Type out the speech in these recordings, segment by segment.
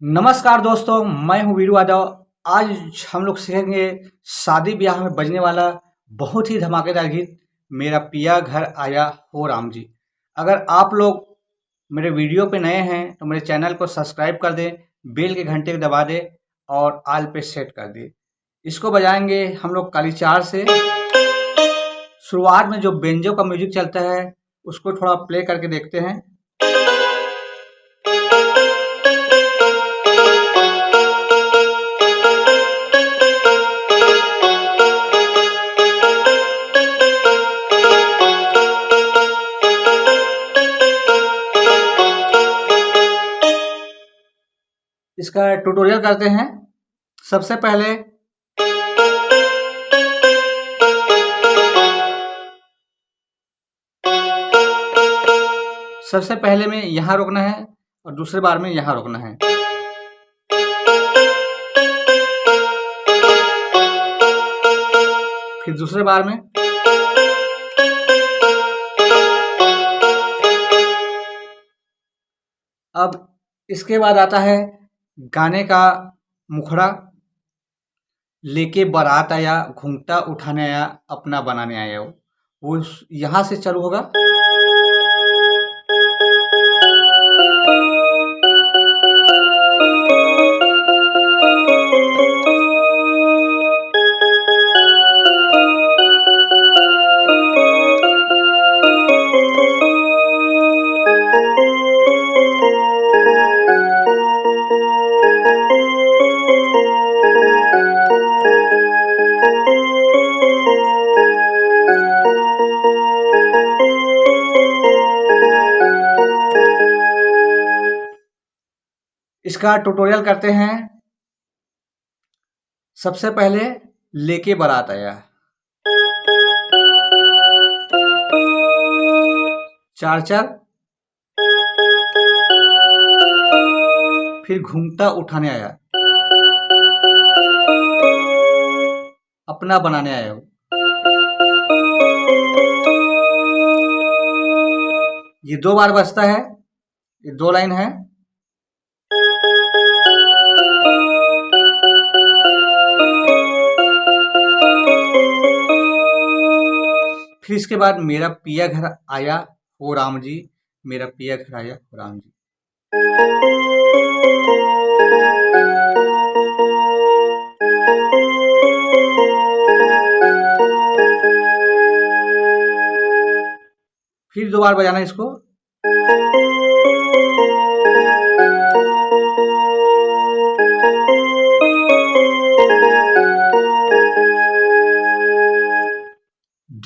नमस्कार दोस्तों, मैं हूँ वीरू यादव। आज हम लोग सीखेंगे शादी ब्याह में बजने वाला बहुत ही धमाकेदार गीत मेरा पिया घर आया हो राम जी। अगर आप लोग मेरे वीडियो पे नए हैं तो मेरे चैनल को सब्सक्राइब कर दें, बेल के घंटे को दबा दें और ऑल पे सेट कर दें। इसको बजाएंगे हम लोग काली चार से। शुरुआत में जो बेंजो का म्यूजिक चलता है उसको थोड़ा प्ले करके देखते हैं। इसका ट्यूटोरियल करते हैं। सबसे पहले में यहाँ रोकना है और दूसरे बार में यहाँ रोकना है। फिर दूसरे बार में अब इसके बाद आता है गाने का मुखड़ा। लेके बारात आया, घूंघटा उठाने आया, अपना बनाने आया। वो यहाँ से चालू होगा। इसका ट्यूटोरियल करते हैं। सबसे पहले लेके बारात आया, चार चार। फिर घूंघटा उठाने आया, अपना बनाने आया। ये 2 बार बजता है, ये 2 लाइन है। फिर इसके बाद मेरा पिया घर आया हो राम जी, मेरा पिया घर आया हो राम जी। फिर 2 बार बजाना इसको।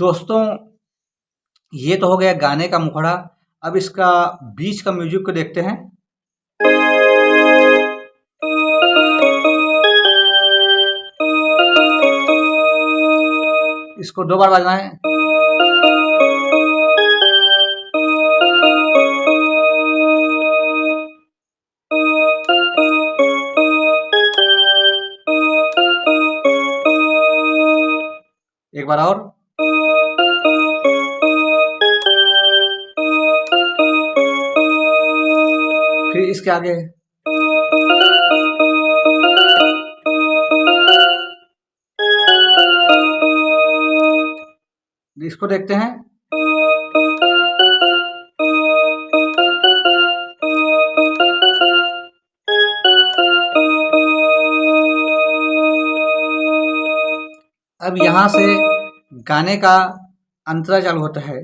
दोस्तों, ये तो हो गया गाने का मुखड़ा। अब इसका बीच का म्यूजिक को देखते हैं। इसको 2 बार बजाना है। एक बार और। फिर इसके आगे इसको देखते हैं। अब यहाँ से गाने का अंतरा चालू होता है।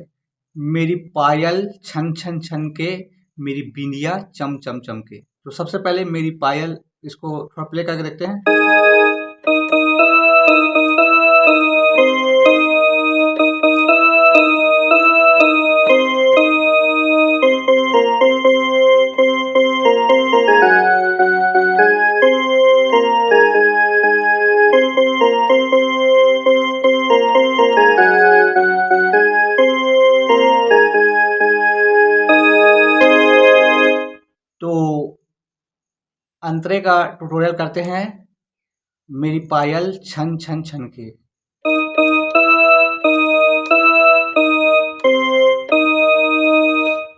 मेरी पायल छन छन छन के, मेरी बिंदिया चम चम चम के। तो सबसे पहले मेरी पायल, इसको थोड़ा प्ले करके देखते हैं। तो अंतरे का ट्यूटोरियल करते हैं। मेरी पायल छन छन छन के।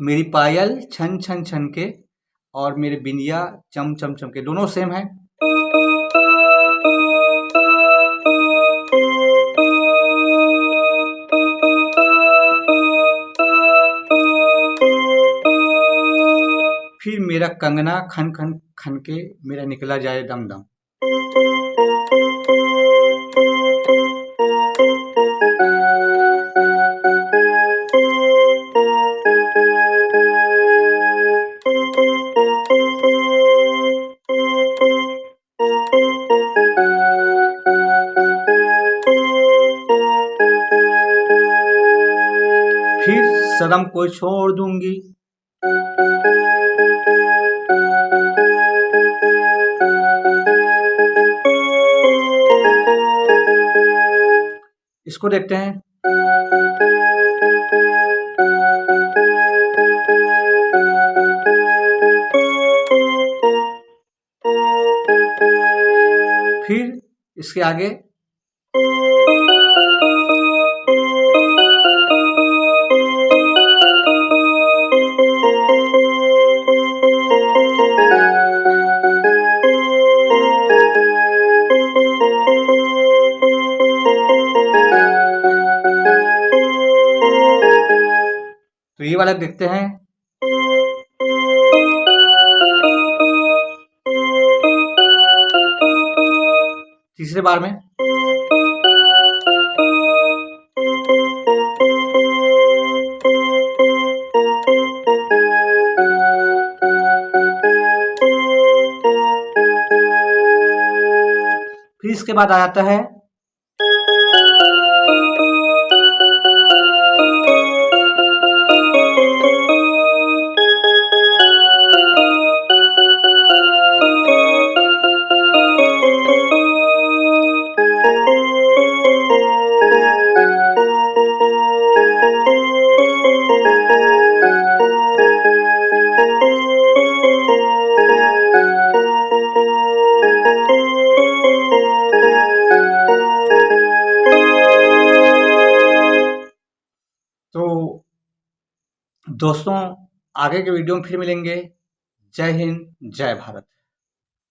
मेरी पायल छन छन छन के, और मेरे बिंदिया चम चम चम के दोनों सेम है। फिर मेरा कंगना खन खन खन के मेरा निकला जाए दम दम। फिर सदम को छोड़ दूंगी। इसको देखते हैं। फिर इसके आगे तो ये वाला देखते हैं। तीसरे बार में फिर इसके बाद आ जाता है तो दोस्तों, आगे के वीडियो में फिर मिलेंगे। जय हिंद, जय भारत।